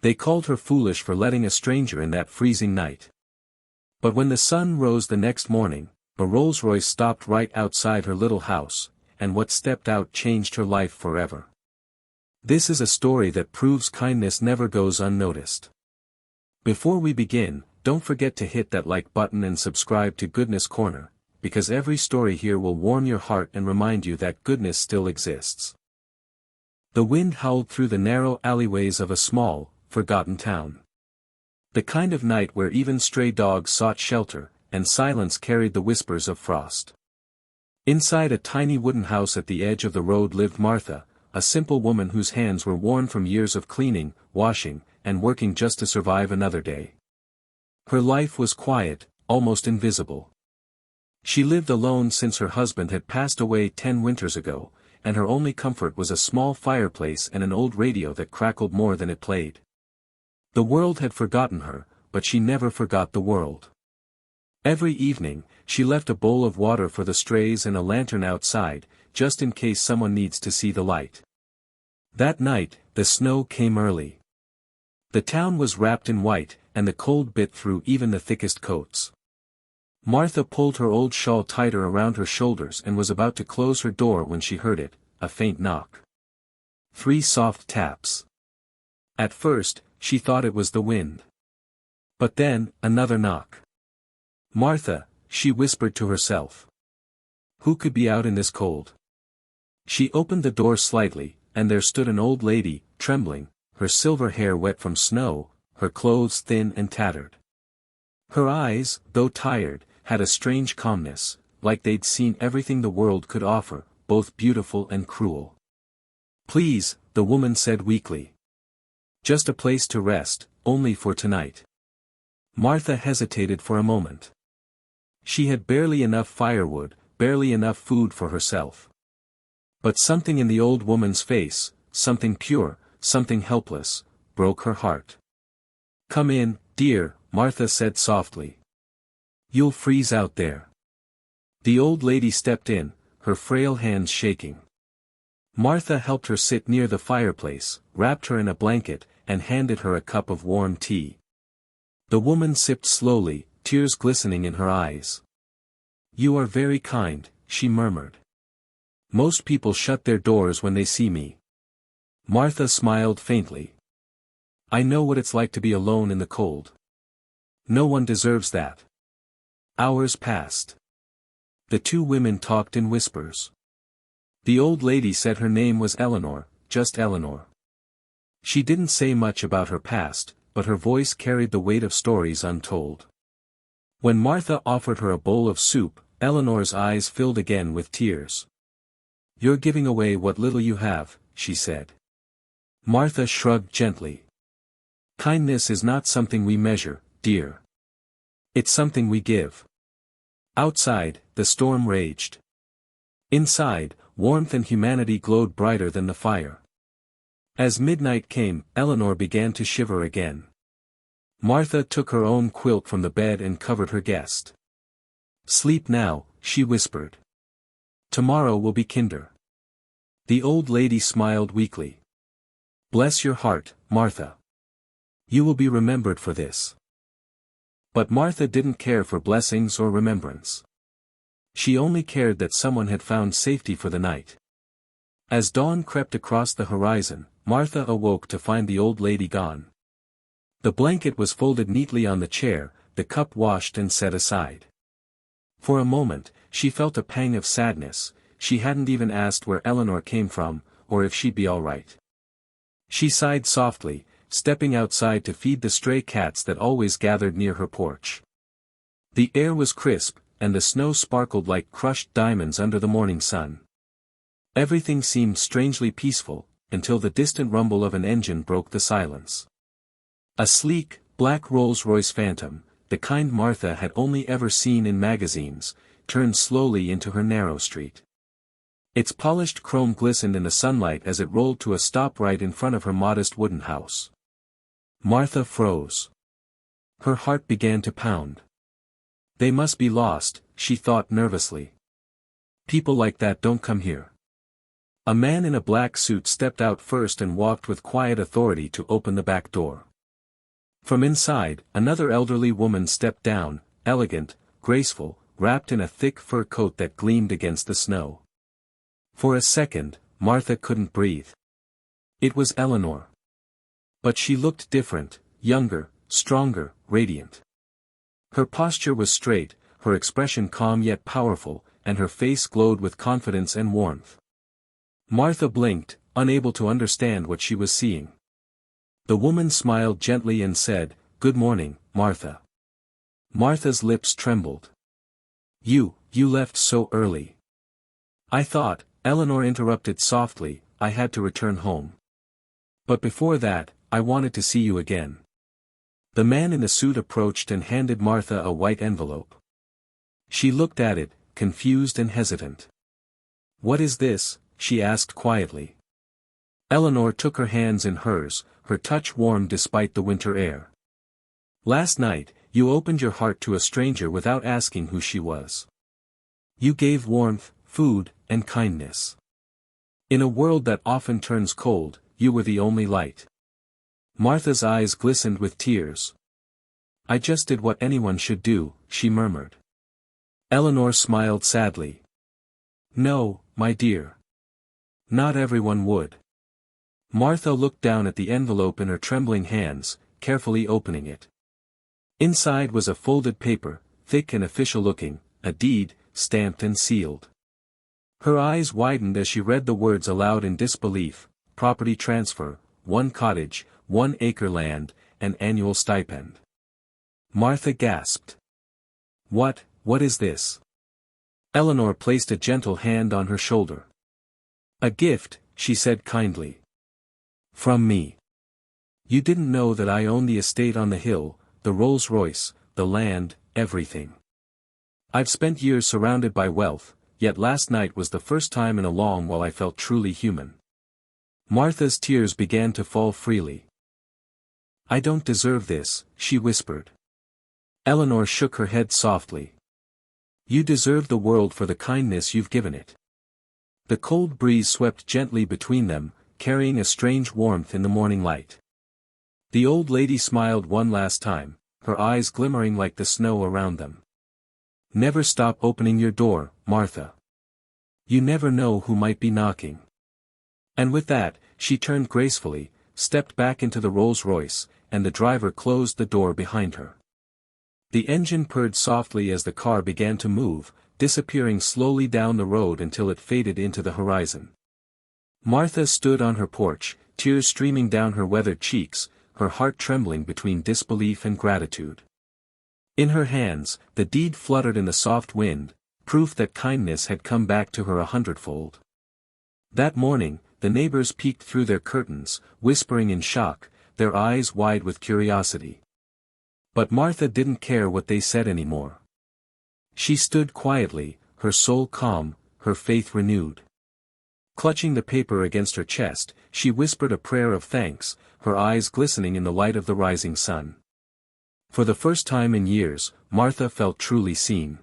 They called her foolish for letting a stranger in that freezing night. But when the sun rose the next morning, a Rolls-Royce stopped right outside her little house, and what stepped out changed her life forever. This is a story that proves kindness never goes unnoticed. Before we begin, don't forget to hit that like button and subscribe to Goodness Corner, because every story here will warm your heart and remind you that goodness still exists. The wind howled through the narrow alleyways of a small, forgotten town. The kind of night where even stray dogs sought shelter, and silence carried the whispers of frost. Inside a tiny wooden house at the edge of the road lived Martha, a simple woman whose hands were worn from years of cleaning, washing, and working just to survive another day. Her life was quiet, almost invisible. She lived alone since her husband had passed away 10 winters ago, and her only comfort was a small fireplace and an old radio that crackled more than it played. The world had forgotten her, but she never forgot the world. Every evening, she left a bowl of water for the strays and a lantern outside, just in case someone needs to see the light. That night, the snow came early. The town was wrapped in white, and the cold bit through even the thickest coats. Martha pulled her old shawl tighter around her shoulders and was about to close her door when she heard it, a faint knock. 3 soft taps. At first, she thought it was the wind. But then, another knock. Martha, she whispered to herself. Who could be out in this cold? She opened the door slightly, and there stood an old lady, trembling, her silver hair wet from snow, her clothes thin and tattered. Her eyes, though tired, had a strange calmness, like they'd seen everything the world could offer, both beautiful and cruel. Please, the woman said weakly. Just a place to rest, only for tonight. Martha hesitated for a moment. She had barely enough firewood, barely enough food for herself. But something in the old woman's face, something pure, something helpless, broke her heart. Come in, dear, Martha said softly. You'll freeze out there. The old lady stepped in, her frail hands shaking. Martha helped her sit near the fireplace, wrapped her in a blanket, and handed her a cup of warm tea. The woman sipped slowly, tears glistening in her eyes. You are very kind, she murmured. Most people shut their doors when they see me. Martha smiled faintly. I know what it's like to be alone in the cold. No one deserves that. Hours passed. The 2 women talked in whispers. The old lady said her name was Eleanor, just Eleanor. She didn't say much about her past, but her voice carried the weight of stories untold. When Martha offered her a bowl of soup, Eleanor's eyes filled again with tears. You're giving away what little you have, she said. Martha shrugged gently. Kindness is not something we measure, dear. It's something we give. Outside, the storm raged. Inside, warmth and humanity glowed brighter than the fire. As midnight came, Eleanor began to shiver again. Martha took her own quilt from the bed and covered her guest. Sleep now, she whispered. Tomorrow will be kinder. The old lady smiled weakly. Bless your heart, Martha. You will be remembered for this. But Martha didn't care for blessings or remembrance. She only cared that someone had found safety for the night. As dawn crept across the horizon, Martha awoke to find the old lady gone. The blanket was folded neatly on the chair, the cup washed and set aside. For a moment, she felt a pang of sadness. She hadn't even asked where Eleanor came from, or if she'd be all right. She sighed softly, stepping outside to feed the stray cats that always gathered near her porch. The air was crisp, and the snow sparkled like crushed diamonds under the morning sun. Everything seemed strangely peaceful, until the distant rumble of an engine broke the silence. A sleek, black Rolls-Royce Phantom, the kind Martha had only ever seen in magazines, turned slowly into her narrow street. Its polished chrome glistened in the sunlight as it rolled to a stop right in front of her modest wooden house. Martha froze. Her heart began to pound. They must be lost, she thought nervously. People like that don't come here. A man in a black suit stepped out first and walked with quiet authority to open the back door. From inside, another elderly woman stepped down, elegant, graceful, wrapped in a thick fur coat that gleamed against the snow. For a second, Martha couldn't breathe. It was Eleanor. But she looked different, younger, stronger, radiant. Her posture was straight, her expression calm yet powerful, and her face glowed with confidence and warmth. Martha blinked, unable to understand what she was seeing. The woman smiled gently and said, "Good morning, Martha." Martha's lips trembled. You left so early." "I thought," Eleanor interrupted softly, "I had to return home. But before that, I wanted to see you again." The man in the suit approached and handed Martha a white envelope. She looked at it, confused and hesitant. "What is this?" she asked quietly. Eleanor took her hands in hers, her touch warm despite the winter air. "Last night, you opened your heart to a stranger without asking who she was. You gave warmth, food, and kindness. In a world that often turns cold, you were the only light." Martha's eyes glistened with tears. "I just did what anyone should do," she murmured. Eleanor smiled sadly. "No, my dear. Not everyone would." Martha looked down at the envelope in her trembling hands, carefully opening it. Inside was a folded paper, thick and official-looking, a deed, stamped and sealed. Her eyes widened as she read the words aloud in disbelief: property transfer, 1 cottage, 1 acre land, an annual stipend. Martha gasped. What is this?" Eleanor placed a gentle hand on her shoulder. "A gift," she said kindly. "From me. You didn't know that I own the estate on the hill, the Rolls-Royce, the land, everything. I've spent years surrounded by wealth, yet last night was the first time in a long while I felt truly human." Martha's tears began to fall freely. "I don't deserve this," she whispered. Eleanor shook her head softly. "You deserve the world for the kindness you've given it." The cold breeze swept gently between them, carrying a strange warmth in the morning light. The old lady smiled one last time, her eyes glimmering like the snow around them. "Never stop opening your door, Martha. You never know who might be knocking." And with that, she turned gracefully, stepped back into the Rolls-Royce, and the driver closed the door behind her. The engine purred softly as the car began to move, disappearing slowly down the road until it faded into the horizon. Martha stood on her porch, tears streaming down her weathered cheeks, her heart trembling between disbelief and gratitude. In her hands, the deed fluttered in the soft wind, proof that kindness had come back to her 100-fold. That morning, the neighbors peeked through their curtains, whispering in shock, their eyes wide with curiosity. But Martha didn't care what they said anymore. She stood quietly, her soul calm, her faith renewed. Clutching the paper against her chest, she whispered a prayer of thanks, her eyes glistening in the light of the rising sun. For the first time in years, Martha felt truly seen.